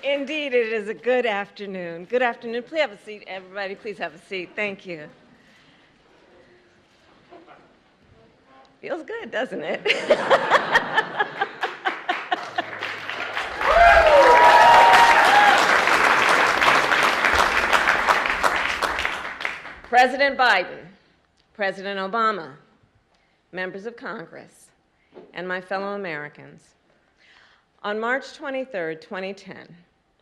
Indeed, it is a good afternoon. Good afternoon. Please have a seat, everybody. Please have a seat. Thank you. Feels good, doesn't it? President Biden, President Obama, members of Congress, and my fellow Americans. On March 23, 2010,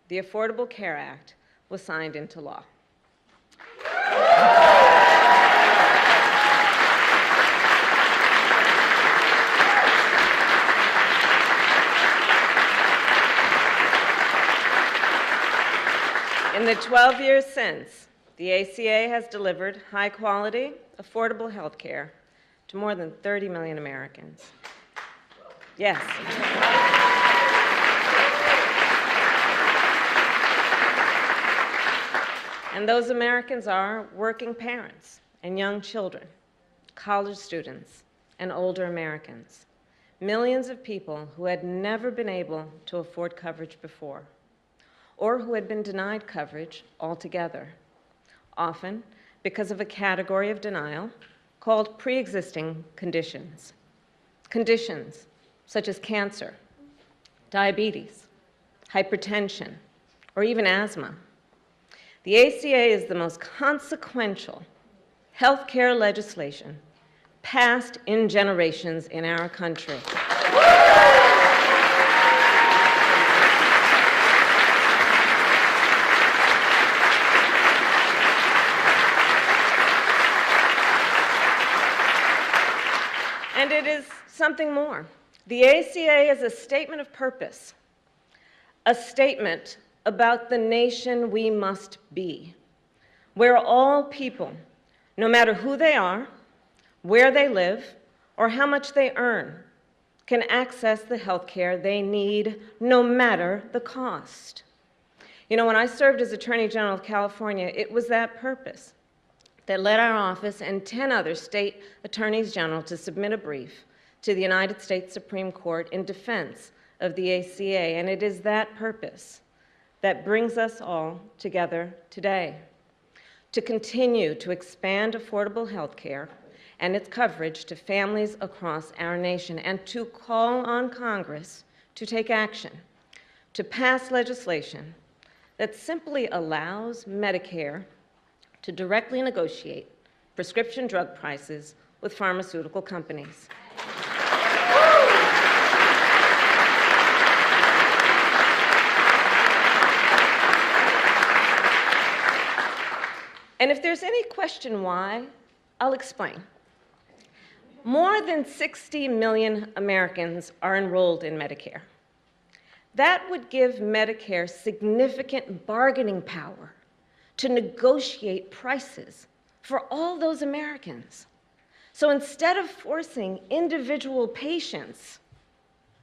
the Affordable Care Act was signed into law. In the 12 years since, the ACA has delivered high-quality, affordable health care to more than 30 million Americans. Yes. And those Americans are working parents and young children, college students, and older Americans, millions of people who had never been able to afford coverage before, or who had been denied coverage altogether, often because of a category of denial called pre-existing conditions. Conditions such as cancer, diabetes, hypertension, or even asthma. The ACA is the most consequential health care legislation passed in generations in our country. And it is something more. The ACA is a statement of purpose, a statement about the nation we must be, where all people, no matter who they are, where they live, or how much they earn, can access the health care they need, no matter the cost. You know, when I served as Attorney General of California, it was that purpose that led our office and 10 other state attorneys general to submit a brief to the United States Supreme Court in defense of the ACA, and it is that purpose that brings us all together today, to continue to expand affordable health care and its coverage to families across our nation, and to call on Congress to take action, to pass legislation that simply allows Medicare to directly negotiate prescription drug prices with pharmaceutical companies. And if there's any question why, I'll explain. More than 60 million Americans are enrolled in Medicare. That would give Medicare significant bargaining power to negotiate prices for all those Americans. So instead of forcing individual patients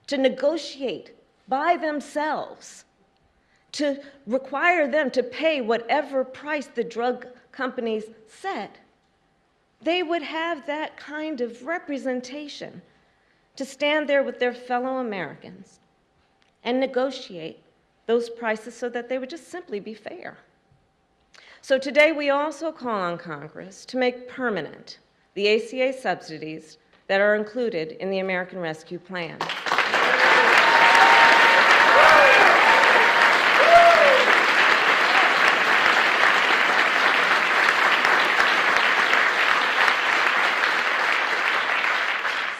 to negotiate by themselves, to require them to pay whatever price the drug companies set, they would have that kind of representation to stand there with their fellow Americans and negotiate those prices so that they would just simply be fair. So today we also call on Congress to make permanent the ACA subsidies that are included in the American Rescue Plan.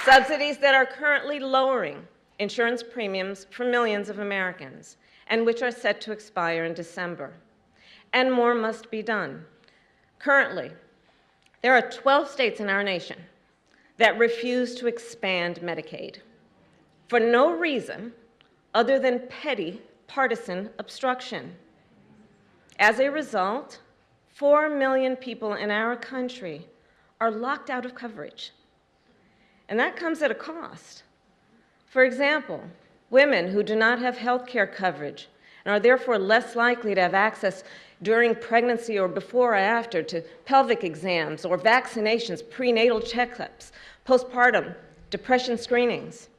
Subsidies that are currently lowering insurance premiums for millions of Americans, and which are set to expire in December. And more must be done. Currently, there are 12 states in our nation that refuse to expand Medicaid for no reason other than petty partisan obstruction. As a result, 4 million people in our country are locked out of coverage. And that comes at a cost. For example, women who do not have health care coverage and are therefore less likely to have access during pregnancy or before or after to pelvic exams or vaccinations, prenatal checkups, postpartum, depression screenings,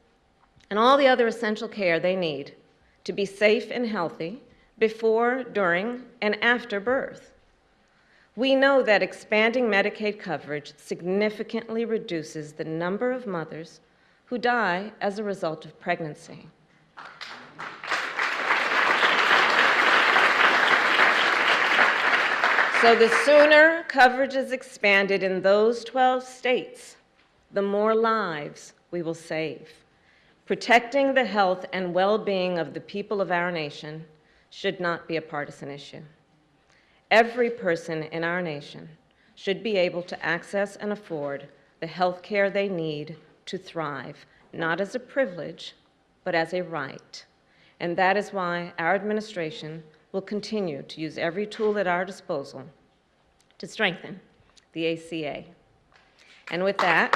and all the other essential care they need to be safe and healthy, before, during, and after birth. We know that expanding Medicaid coverage significantly reduces the number of mothers who die as a result of pregnancy. So the sooner coverage is expanded in those 12 states, the more lives we will save. Protecting the health and well-being of the people of our nation should not be a partisan issue. Every person in our nation should be able to access and afford the health care they need to thrive, not as a privilege, but as a right. And that is why our administration will continue to use every tool at our disposal to strengthen the ACA. And with that,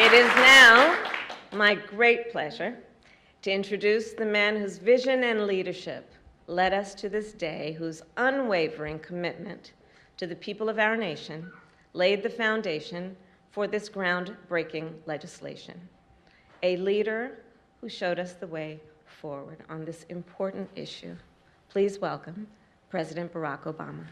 it is now my great pleasure to introduce the man whose vision and leadership led us to this day, whose unwavering commitment to the people of our nation laid the foundation for this groundbreaking legislation. A leader who showed us the way forward on this important issue. Please welcome President Barack Obama.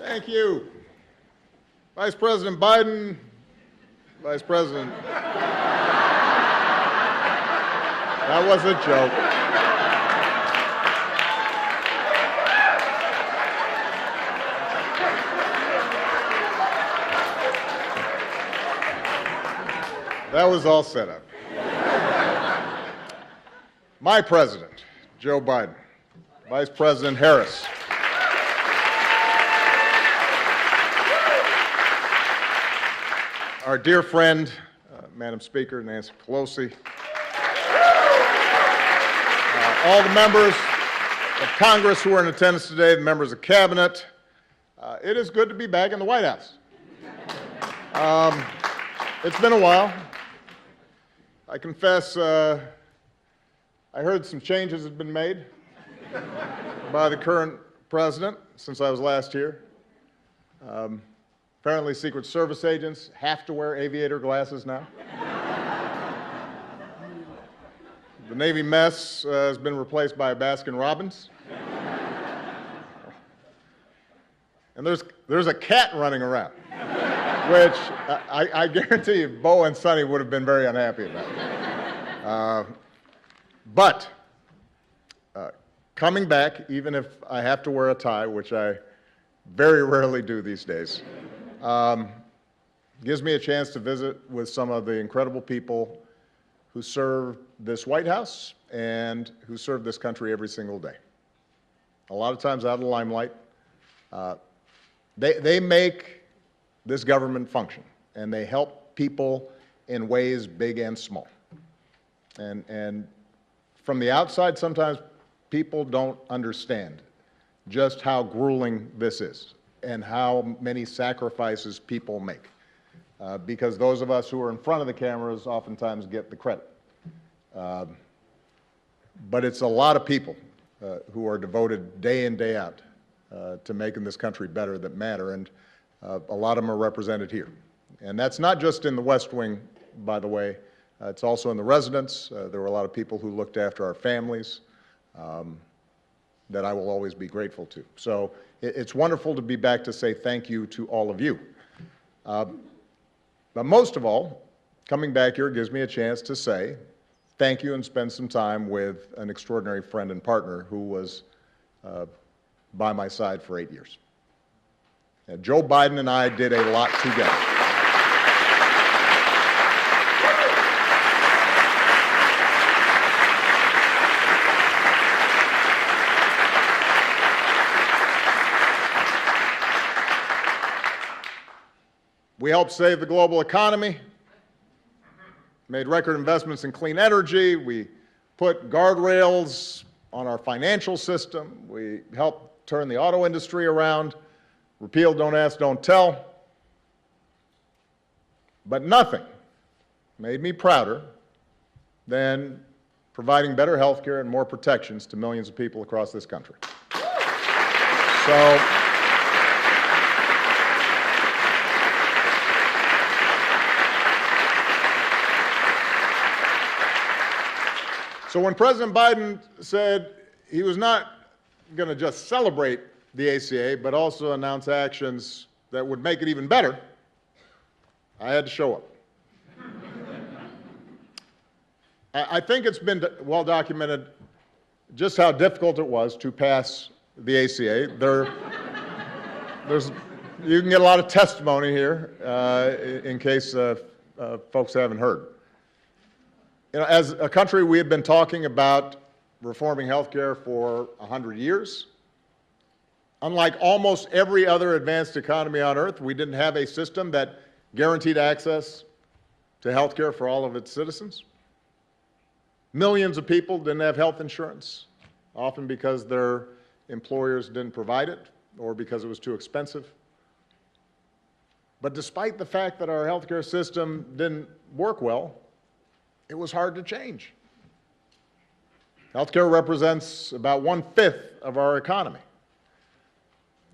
Thank you. Vice President Biden, Vice President. That was a joke. That was all set up. My president, Joe Biden, Vice President Harris, our dear friend, Madam Speaker, Nancy Pelosi, all the members of Congress who are in attendance today, the members of Cabinet, it is good to be back in the White House. It's been a while. I confess, I heard some changes had been made by the current president since I was last here. Apparently, Secret Service agents have to wear aviator glasses now. The Navy mess has been replaced by a Baskin-Robbins. And there's a cat running around, which I guarantee you Bo and Sonny would have been very unhappy about. But coming back, even if I have to wear a tie, which I very rarely do these days, gives me a chance to visit with some of the incredible people who serve this White House and who serve this country every single day. A lot of times out of the limelight. They make this government function, and they help people in ways big and small. And from the outside, sometimes people don't understand just how grueling this is and how many sacrifices people make. Because those of us who are in front of the cameras oftentimes get the credit. But it's a lot of people who are devoted day in, day out to making this country better that matter, and a lot of them are represented here. And that's not just in the West Wing, by the way. It's also in the residence. There were a lot of people who looked after our families that I will always be grateful to. So it's wonderful to be back to say thank you to all of you. But most of all, coming back here gives me a chance to say thank you and spend some time with an extraordinary friend and partner who was by my side for 8 years. Joe Biden and I did a lot together. We helped save the global economy, made record investments in clean energy. We put guardrails on our financial system. We helped turn the auto industry around, repealed Don't Ask, Don't Tell. But nothing made me prouder than providing better health care and more protections to millions of people across this country. So when President Biden said he was not going to just celebrate the ACA, but also announce actions that would make it even better, I had to show up. I think it's been well documented just how difficult it was to pass the ACA. You can get a lot of testimony here in case folks haven't heard. You know, as a country, we have been talking about reforming health care for 100 years. Unlike almost every other advanced economy on earth, we didn't have a system that guaranteed access to health care for all of its citizens. Millions of people didn't have health insurance, often because their employers didn't provide it or because it was too expensive. But despite the fact that our health care system didn't work well, it was hard to change. Healthcare represents about 1/5 of our economy.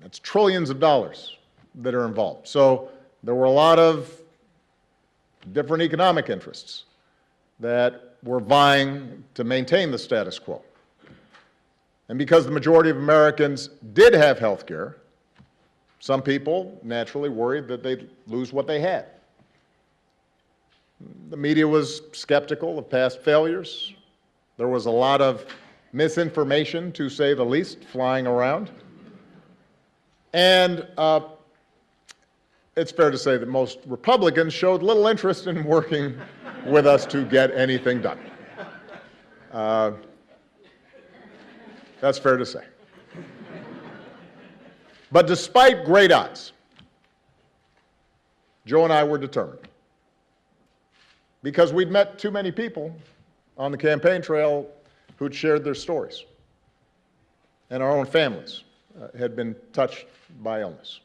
That's trillions of dollars that are involved. So there were a lot of different economic interests that were vying to maintain the status quo. And because the majority of Americans did have health care, some people naturally worried that they'd lose what they had. The media was skeptical of past failures. There was a lot of misinformation, to say the least, flying around. And it's fair to say that most Republicans showed little interest in working with us to get anything done. That's fair to say. But despite great odds, Joe and I were determined. Because we'd met too many people on the campaign trail who'd shared their stories, and our own families had been touched by illness.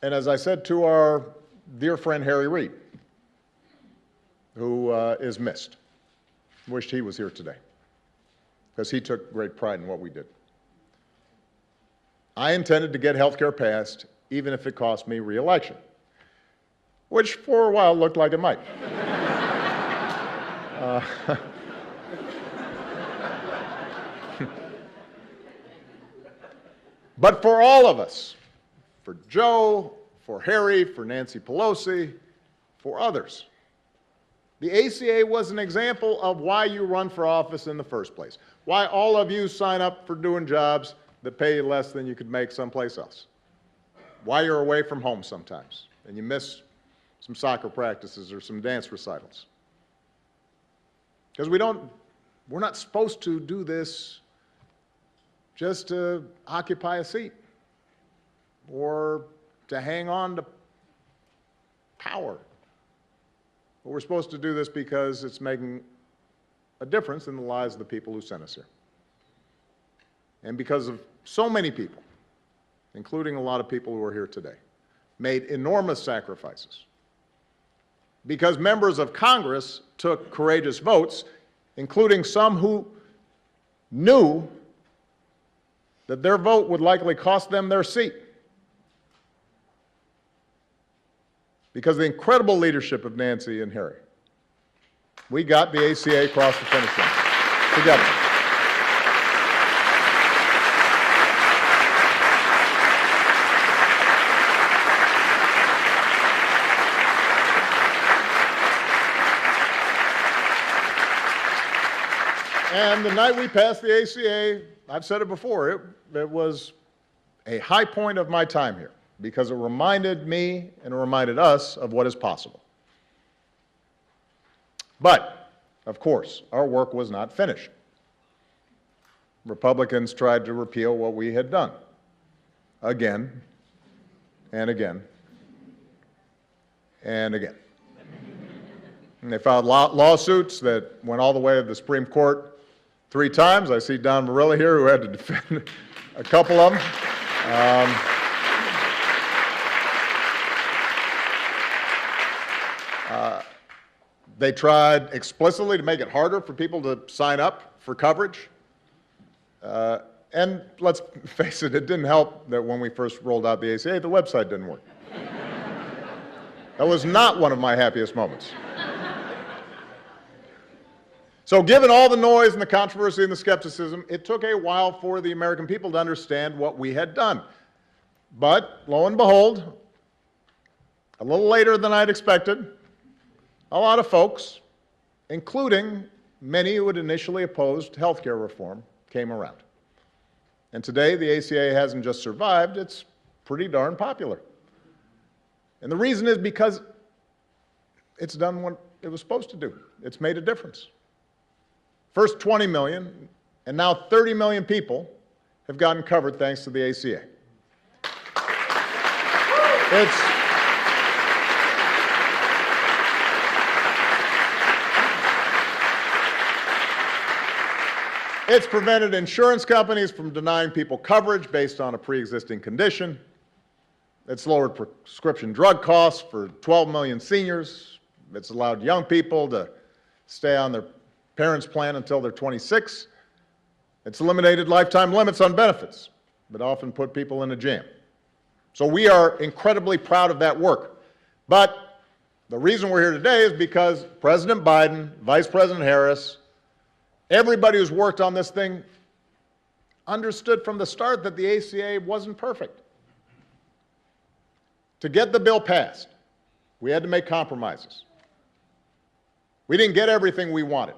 And as I said to our dear friend Harry Reid, who is missed, wished he was here today, because he took great pride in what we did. I intended to get health care passed, even if it cost me re-election, which for a while looked like it might. But for all of us, for Joe, for Harry, for Nancy Pelosi, for others, the ACA was an example of why you run for office in the first place, why all of you sign up for doing jobs that pay you less than you could make someplace else, why you're away from home sometimes and you miss some soccer practices or some dance recitals. Because we're not supposed to do this just to occupy a seat or to hang on to power. But we're supposed to do this because it's making a difference in the lives of the people who sent us here. And because of so many people, including a lot of people who are here today, made enormous sacrifices. Because members of Congress took courageous votes, including some who knew that their vote would likely cost them their seat. Because of the incredible leadership of Nancy and Harry, we got the ACA across the finish line together. And the night we passed the ACA, I've said it before, it was a high point of my time here because it reminded me and it reminded us of what is possible. But, of course, our work was not finished. Republicans tried to repeal what we had done again and again and again. And they filed lawsuits that went all the way to the Supreme Court, 3 times. I see Don Morilla here, who had to defend a couple of them. They tried explicitly to make it harder for people to sign up for coverage. And let's face it, it didn't help that when we first rolled out the ACA, the website didn't work. That was not one of my happiest moments. So given all the noise and the controversy and the skepticism, it took a while for the American people to understand what we had done. But lo and behold, a little later than I'd expected, a lot of folks, including many who had initially opposed health care reform, came around. And today, the ACA hasn't just survived, it's pretty darn popular. And the reason is because it's done what it was supposed to do. It's made a difference. First 20 million, and now 30 million people have gotten covered thanks to the ACA. It's prevented insurance companies from denying people coverage based on a pre-existing condition. It's lowered prescription drug costs for 12 million seniors. It's allowed young people to stay on their parents' plan until they're 26. It's eliminated lifetime limits on benefits that often put people in a jam. So we are incredibly proud of that work. But the reason we're here today is because President Biden, Vice President Harris, everybody who's worked on this thing understood from the start that the ACA wasn't perfect. To get the bill passed, we had to make compromises. We didn't get everything we wanted.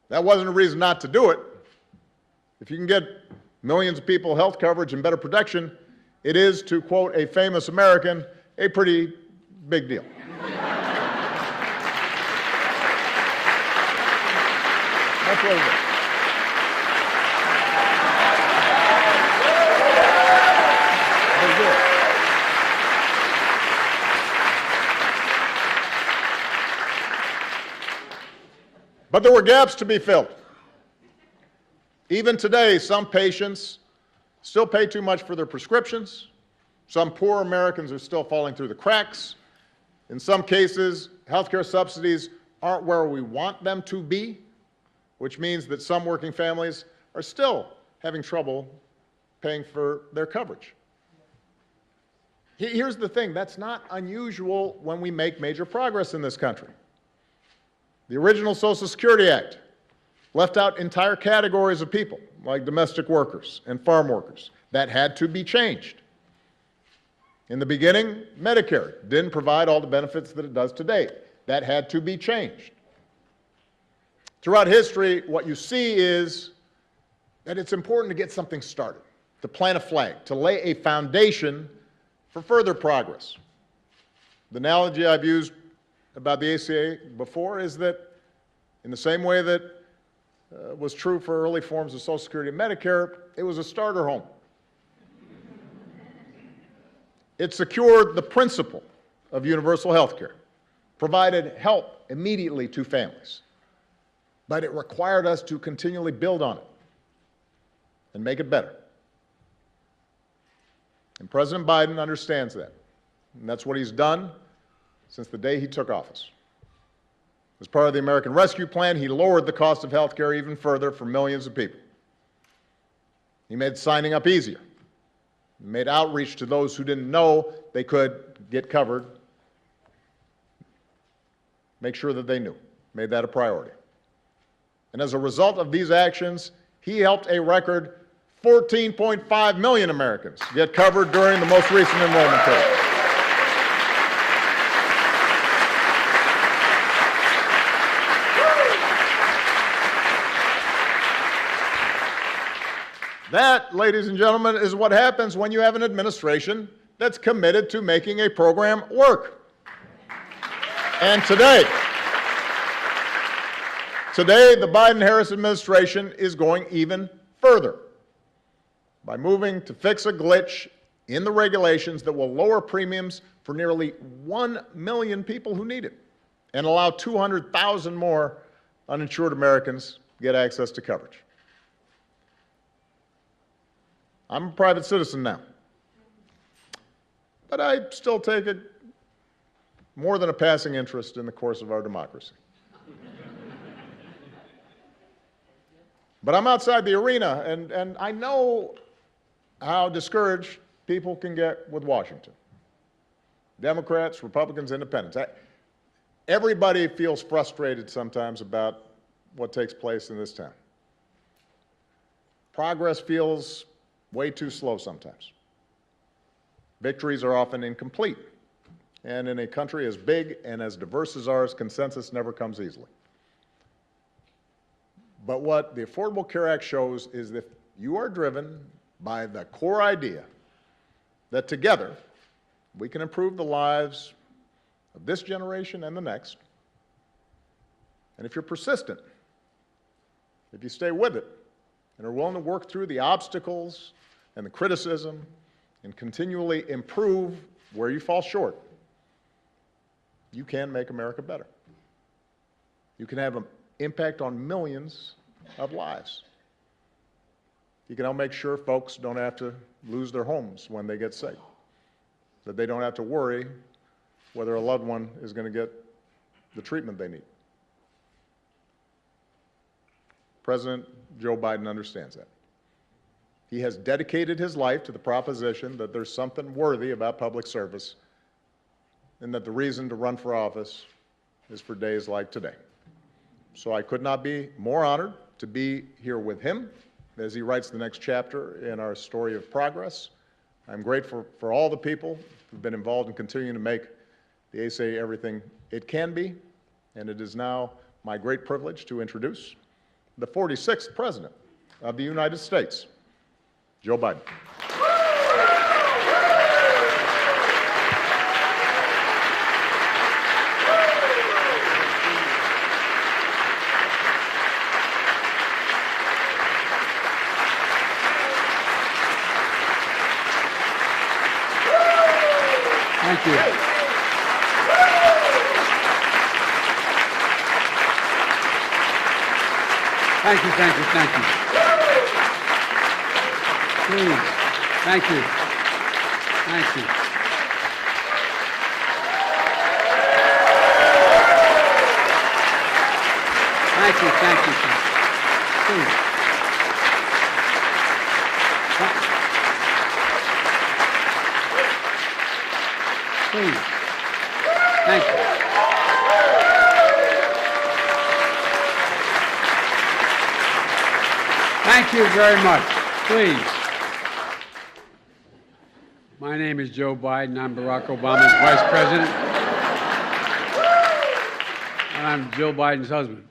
That wasn't a reason not to do it. If you can get millions of people health coverage and better protection, it is, to quote a famous American, a pretty big deal. That's what it is. But there were gaps to be filled. Even today, some patients still pay too much for their prescriptions. Some poor Americans are still falling through the cracks. In some cases, healthcare subsidies aren't where we want them to be, which means that some working families are still having trouble paying for their coverage. Here's the thing, that's not unusual when we make major progress in this country. The original Social Security Act left out entire categories of people, like domestic workers and farm workers. That had to be changed. In the beginning, Medicare didn't provide all the benefits that it does today. That had to be changed. Throughout history, what you see is that it's important to get something started, to plant a flag, to lay a foundation for further progress. The analogy I've used about the ACA before is that in the same way that was true for early forms of Social Security and Medicare, it was a starter home. It secured the principle of universal health care, provided help immediately to families, but it required us to continually build on it and make it better. And President Biden understands that, and that's what he's done since the day he took office. As part of the American Rescue Plan, he lowered the cost of health care even further for millions of people. He made signing up easier. He made outreach to those who didn't know they could get covered, make sure that they knew, made that a priority. And as a result of these actions, he helped a record 14.5 million Americans get covered during the most recent enrollment period. That, ladies and gentlemen, is what happens when you have an administration that's committed to making a program work. And today, the Biden-Harris administration is going even further by moving to fix a glitch in the regulations that will lower premiums for nearly 1 million people who need it and allow 200,000 more uninsured Americans get access to coverage. I'm a private citizen now, but I still take more than a passing interest in the course of our democracy. But I'm outside the arena, and I know how discouraged people can get with Washington. Democrats, Republicans, Independents. Everybody feels frustrated sometimes about what takes place in this town. Progress feels way too slow sometimes. Victories are often incomplete. And in a country as big and as diverse as ours, consensus never comes easily. But what the Affordable Care Act shows is that you are driven by the core idea that together we can improve the lives of this generation and the next. And if you're persistent, if you stay with it and are willing to work through the obstacles and the criticism and continually improve where you fall short, you can make America better. You can have an impact on millions of lives. You can help make sure folks don't have to lose their homes when they get sick, that they don't have to worry whether a loved one is going to get the treatment they need. President Joe Biden understands that. He has dedicated his life to the proposition that there's something worthy about public service and that the reason to run for office is for days like today. So I could not be more honored to be here with him as he writes the next chapter in our story of progress. I'm grateful for all the people who've been involved in continuing to make the ACA everything it can be, and it is now my great privilege to introduce the 46th President of the United States, Joe Biden. Thank you. Thank you, thank you, thank you. Please. Thank you. Thank you. Thank you, thank you. Please. Please. Thank you. Thank you very much. Please. My name is Joe Biden. I'm Barack Obama's Vice President. And I'm Jill Biden's husband.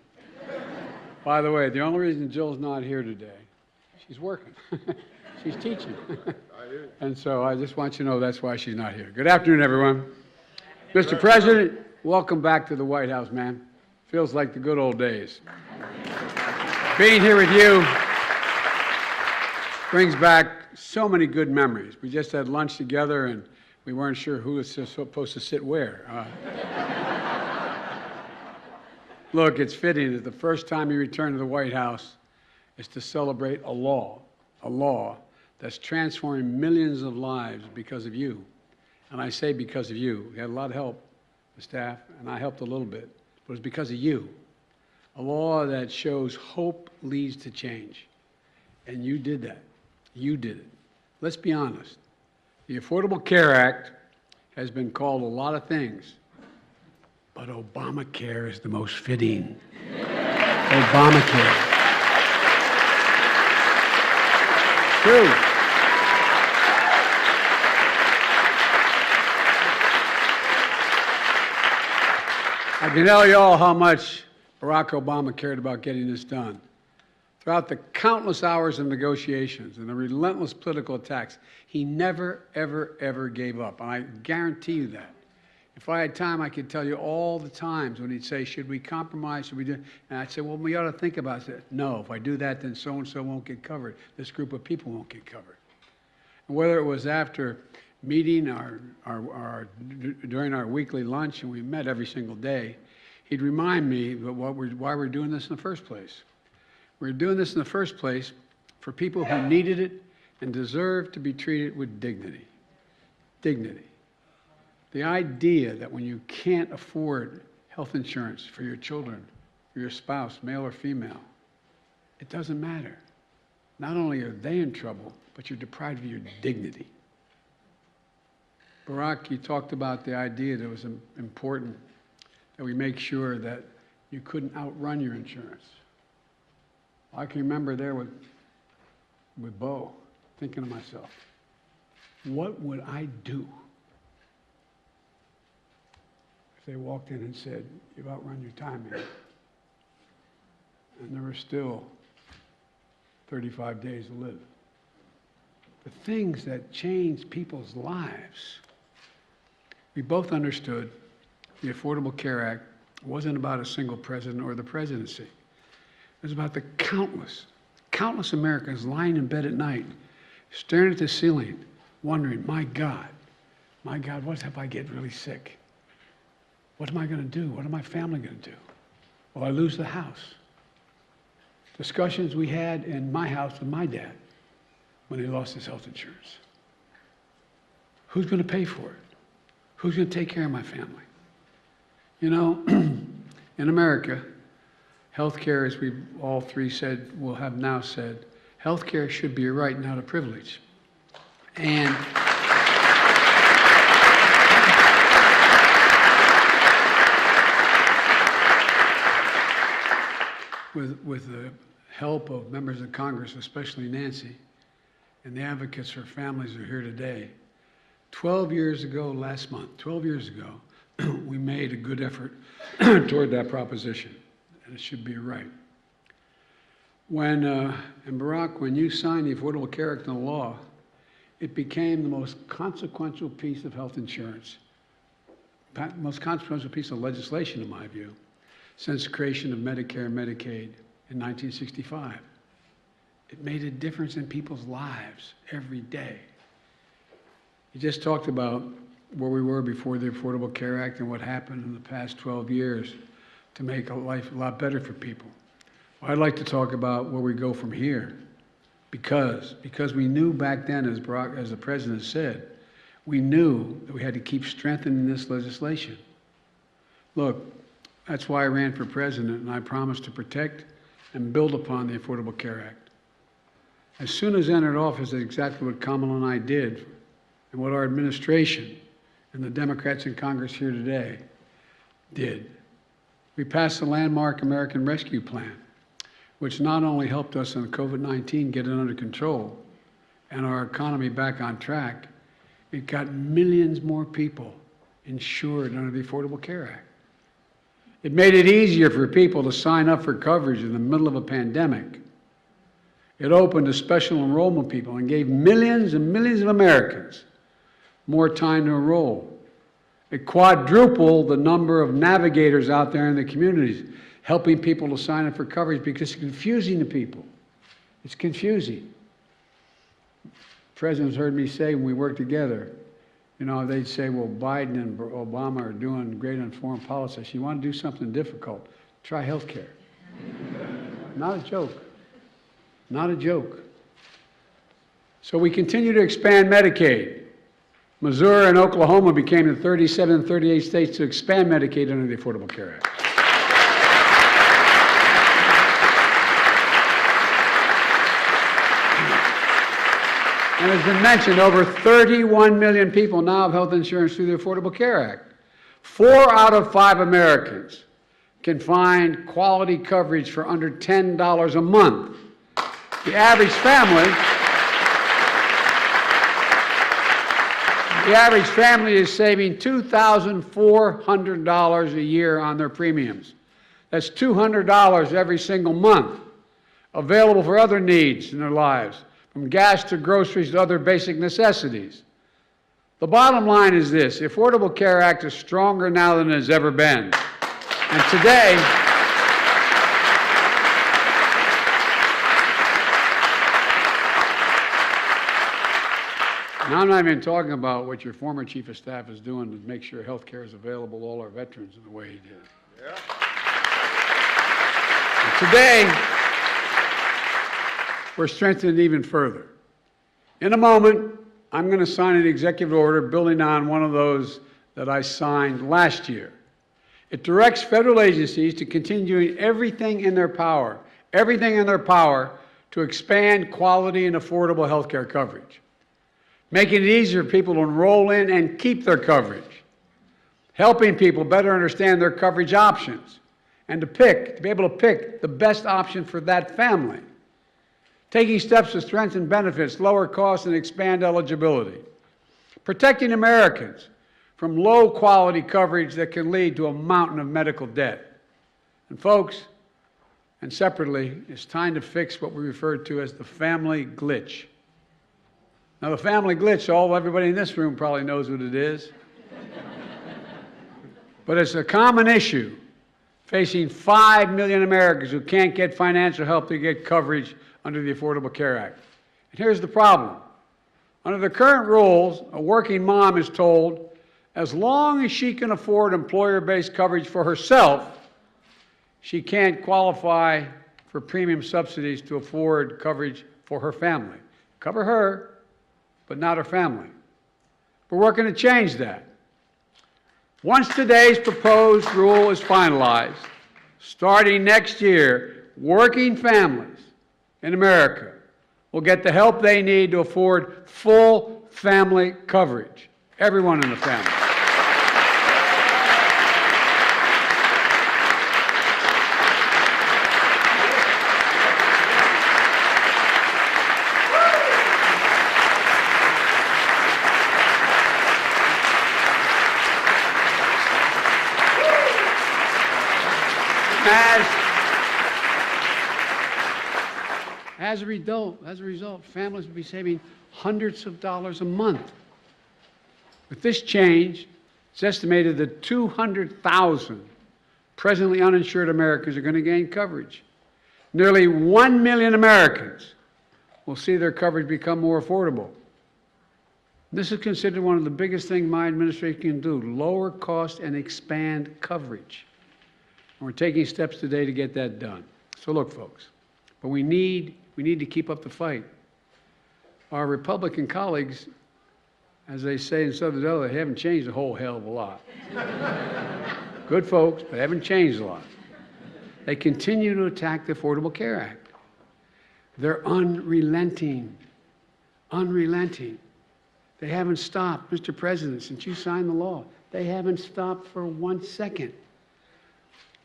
By the way, the only reason Jill's not here today, she's working. She's teaching. And so I just want you to know that's why she's not here. Good afternoon, everyone. Mr. President, welcome back to the White House, man. Feels like the good old days. Being here with you brings back so many good memories. We just had lunch together, and we weren't sure who was supposed to sit where. Look, it's fitting that the first time you return to the White House is to celebrate a law that's transforming millions of lives because of you. And I say because of you. We had a lot of help, the staff, and I helped a little bit, but it's because of you. A law that shows hope leads to change. And you did that. You did it. Let's be honest. The Affordable Care Act has been called a lot of things, but Obamacare is the most fitting. Obamacare. True. I can tell you all how much Barack Obama cared about getting this done. Throughout the countless hours of negotiations and the relentless political attacks, he never, ever, ever gave up. And I guarantee you that. If I had time, I could tell you all the times when he'd say, should we compromise, should we do, and I'd say, well, we ought to think about it. I said, no, if I do that, then so-and-so won't get covered. This group of people won't get covered. And whether it was after meeting during our weekly lunch, and we met every single day, he'd remind me why we're doing this in the first place. We're doing this in the first place for people who needed it and deserve to be treated with dignity. Dignity. The idea that when you can't afford health insurance for your children, for your spouse, male or female, it doesn't matter. Not only are they in trouble, but you're deprived of your dignity. Barack, you talked about the idea that it was important that we make sure that you couldn't outrun your insurance. I can remember there with Bo, thinking to myself, what would I do if they walked in and said, you've outrun your time, man? And there were still 35 days to live. The things that change people's lives. We both understood the Affordable Care Act wasn't about a single president or the presidency. It was about the countless Americans lying in bed at night, staring at the ceiling, wondering, my God, what if I get really sick? What am I going to do? What is my family going to do? Will I lose the house? Discussions we had in my house with my dad when he lost his health insurance. Who's going to pay for it? Who's going to take care of my family? You know, in America, health care, as we've all three said, will have now said, health care should be a right, not a privilege. And with the help of members of Congress, especially Nancy, and the advocates for families who are here today, 12 years ago, last month, 12 years ago, we made a good effort toward that proposition, and it should be right. And Barack, when you signed the Affordable Care Act into law, it became the most consequential piece of health insurance, most consequential piece of legislation, in my view, since the creation of Medicare and Medicaid in 1965. It made a difference in people's lives every day. You just talked about where we were before the Affordable Care Act and what happened in the past 12 years to make life a lot better for people. Well, I'd like to talk about where we go from here, because we knew back then, as Barack, as the President said, we knew that we had to keep strengthening this legislation. Look, that's why I ran for president, and I promised to protect and build upon the Affordable Care Act. As soon as I entered office, that's exactly what Kamala and I did, and what our administration and the Democrats in Congress here today did. We passed the landmark American Rescue Plan, which not only helped us in COVID-19 get it under control and our economy back on track, it got millions more people insured under the Affordable Care Act. It made it easier for people to sign up for coverage in the middle of a pandemic. It opened to special enrollment people and gave millions and millions of Americans more time to enroll. It quadrupled the number of navigators out there in the communities, helping people to sign up for coverage because it's confusing to people. It's confusing. Presidents heard me say when we worked together, you know, they'd say, well, Biden and Obama are doing great on foreign policy. I said, you want to do something difficult? Try health care. Not a joke. Not a joke. So we continue to expand Medicaid. Missouri and Oklahoma became the 37 and 38 states to expand Medicaid under the Affordable Care Act. And as been mentioned, over 31 million people now have health insurance through the Affordable Care Act. 4 out of 5 Americans can find quality coverage for under $10 a month. The average family is saving $2,400 a year on their premiums. That's $200 every single month, available for other needs in their lives, from gas to groceries to other basic necessities. The bottom line is this: the Affordable Care Act is stronger now than it has ever been. And today, now I'm not even talking about what your former chief of staff is doing to make sure health care is available to all our veterans in the way he did. Yeah. we're strengthening it even further. In a moment, I'm going to sign an executive order building on one of those that I signed last year. It directs federal agencies to continue doing everything in their power to expand quality and affordable health care coverage, making it easier for people to enroll in and keep their coverage, helping people better understand their coverage options, and to be able to pick the best option for that family, taking steps to strengthen benefits, lower costs, and expand eligibility, protecting Americans from low-quality coverage that can lead to a mountain of medical debt. And folks, and separately, it's time to fix what we refer to as the family glitch. Now, the family glitch, everybody in this room probably knows what it is. But it's a common issue facing 5 million Americans who can't get financial help to get coverage under the Affordable Care Act. And here's the problem. Under the current rules, a working mom is told, as long as she can afford employer-based coverage for herself, she can't qualify for premium subsidies to afford coverage for her family. Cover her, but not her family. We're working to change that. Once today's proposed rule is finalized, starting next year, working families in America will get the help they need to afford full family coverage. Everyone in the family. As a result, families will be saving hundreds of dollars a month. With this change, it's estimated that 200,000 presently uninsured Americans are going to gain coverage. Nearly 1 million Americans will see their coverage become more affordable. This is considered one of the biggest things my administration can do, lower cost and expand coverage. And we're taking steps today to get that done. So look, folks, but we need to keep up the fight. Our Republican colleagues, as they say in Southern Delaware, they haven't changed a whole hell of a lot. Good folks, but haven't changed a lot. They continue to attack the Affordable Care Act. They're unrelenting. They haven't stopped, Mr. President, since you signed the law. They haven't stopped for 1 second.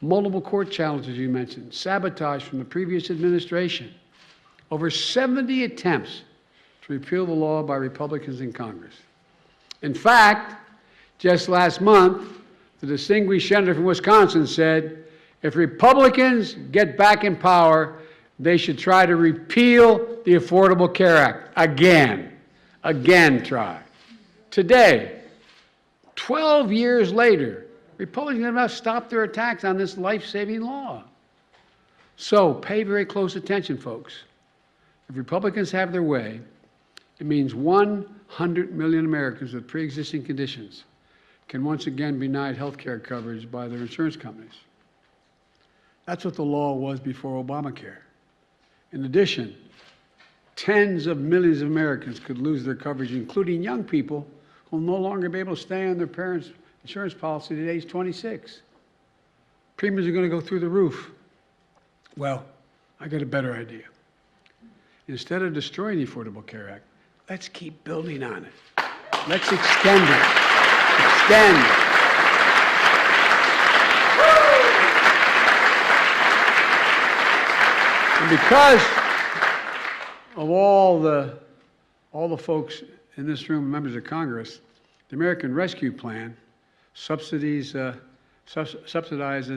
Multiple court challenges you mentioned, sabotage from the previous administration. Over 70 attempts to repeal the law by Republicans in Congress. In fact, just last month, the distinguished senator from Wisconsin said, if Republicans get back in power, they should try to repeal the Affordable Care Act. Again try. Today, 12 years later, Republicans have not stopped their attacks on this life-saving law. So pay very close attention, folks. If Republicans have their way, it means 100 million Americans with pre-existing conditions can once again be denied health care coverage by their insurance companies. That's what the law was before Obamacare. In addition, tens of millions of Americans could lose their coverage, including young people who will no longer be able to stay on their parents' insurance policy at age 26. Premiums are going to go through the roof. Well, I got a better idea. Instead of destroying the Affordable Care Act, let's keep building on it. Let's extend it. And because of all the folks in this room, members of Congress, the American Rescue Plan subsidizes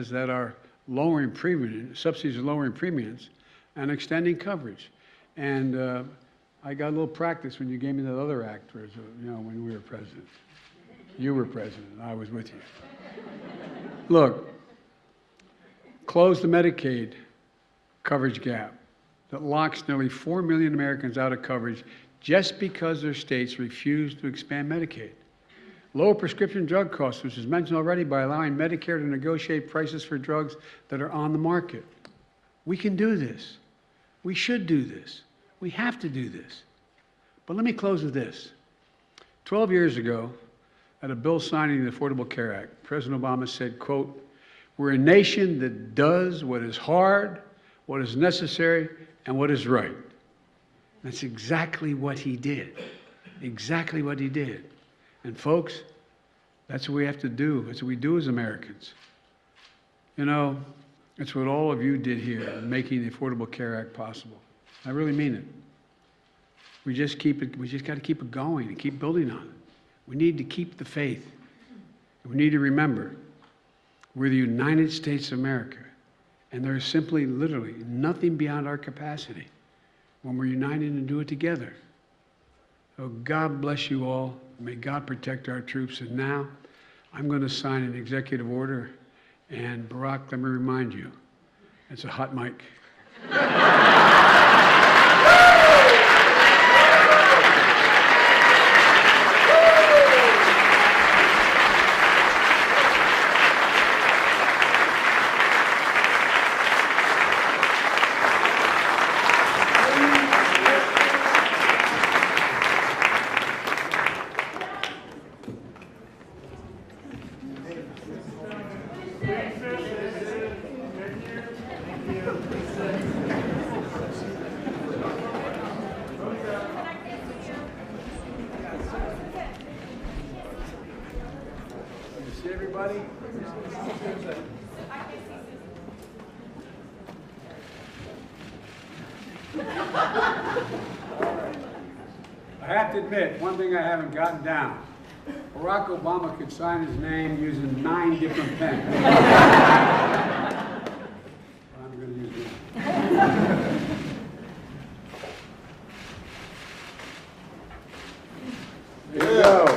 that are lowering premiums, subsidies are lowering premiums and extending coverage. And I got a little practice when you gave me that other act, when we were president. You were president, I was with you. Look, close the Medicaid coverage gap that locks nearly 4 million Americans out of coverage just because their states refuse to expand Medicaid. Lower prescription drug costs, which is mentioned already, by allowing Medicare to negotiate prices for drugs that are on the market. We can do this. We should do this. We have to do this. But let me close with this. 12 years ago, at a bill signing the Affordable Care Act, President Obama said, quote, "We're a nation that does what is hard, what is necessary, and what is right." That's exactly what he did. Exactly what he did. And folks, that's what we have to do. That's what we do as Americans. You know, it's what all of you did here in making the Affordable Care Act possible. I really mean it. We just got to keep it going and keep building on it. We need to keep the faith. We need to remember, we're the United States of America, and there is simply, literally, nothing beyond our capacity when we're united and do it together. So God bless you all. May God protect our troops. And now, I'm going to sign an executive order. And Barack, let me remind you, it's a hot mic. See everybody? I have to admit, one thing I haven't gotten down. Barack Obama could sign his name using 9 different pens. I'm going to use one. There you go.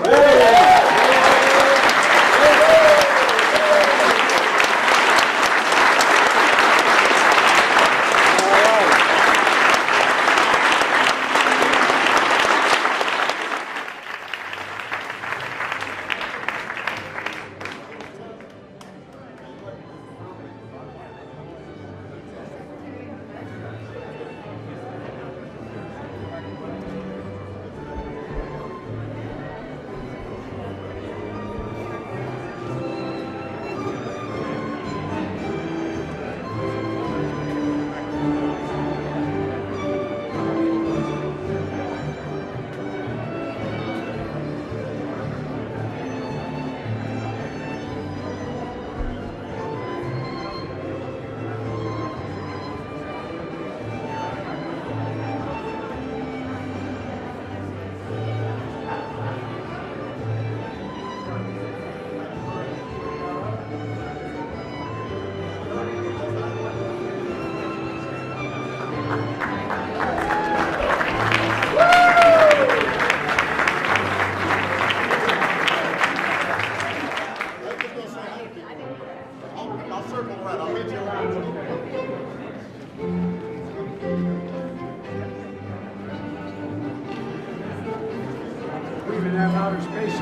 We even have outer space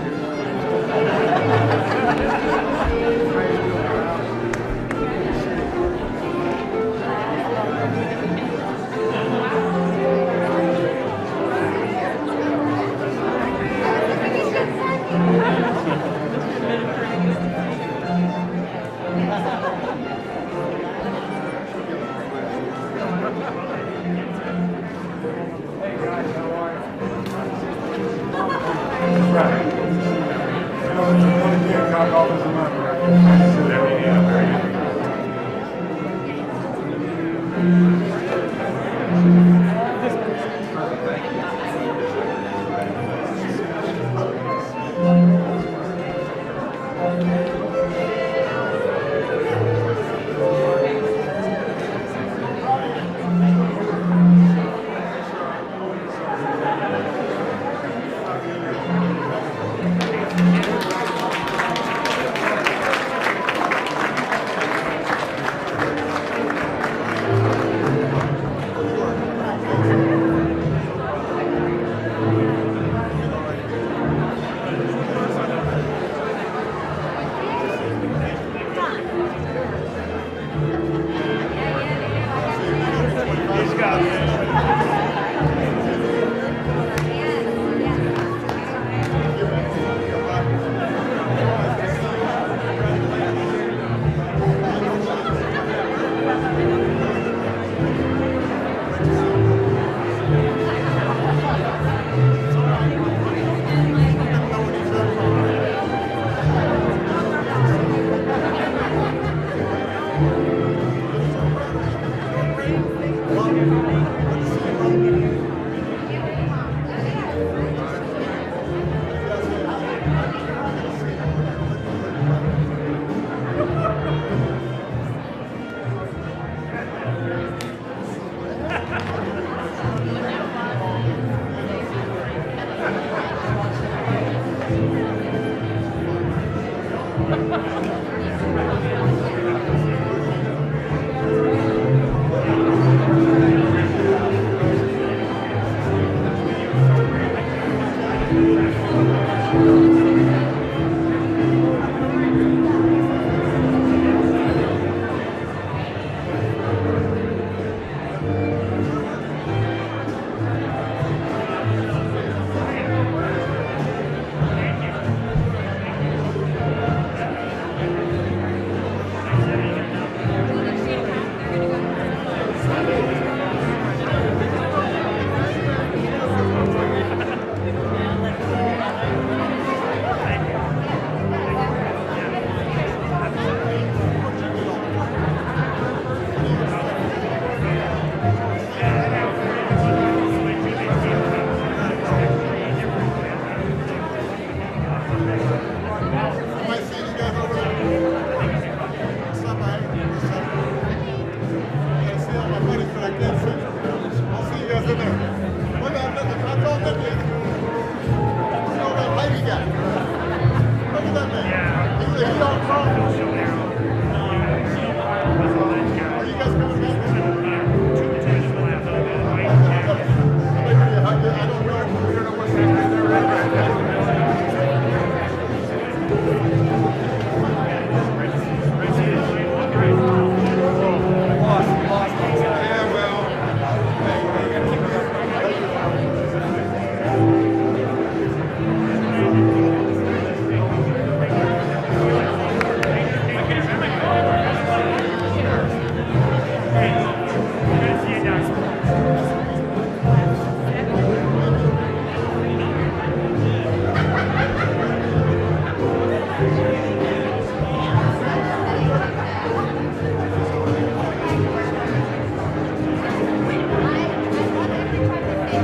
I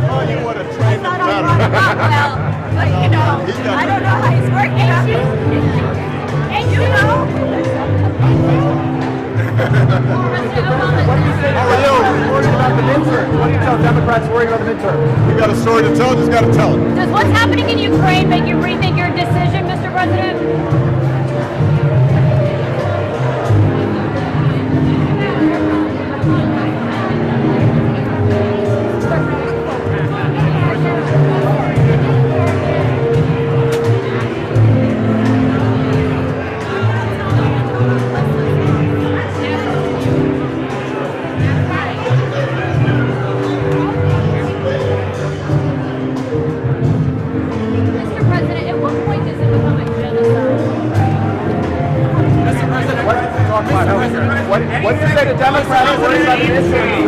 thought you would have trained him better. Well, but you know, I don't know how he's working out. And you know. How are you? Worried about the midterm. What do you tell Democrats worried about the midterm? You got a story to tell, just got to tell it. Does what's happening in Ukraine make you rethink your decision, Mr. President? Mr. President, at what point does it become a genocide? What do you say to Democrats worried about the midterm?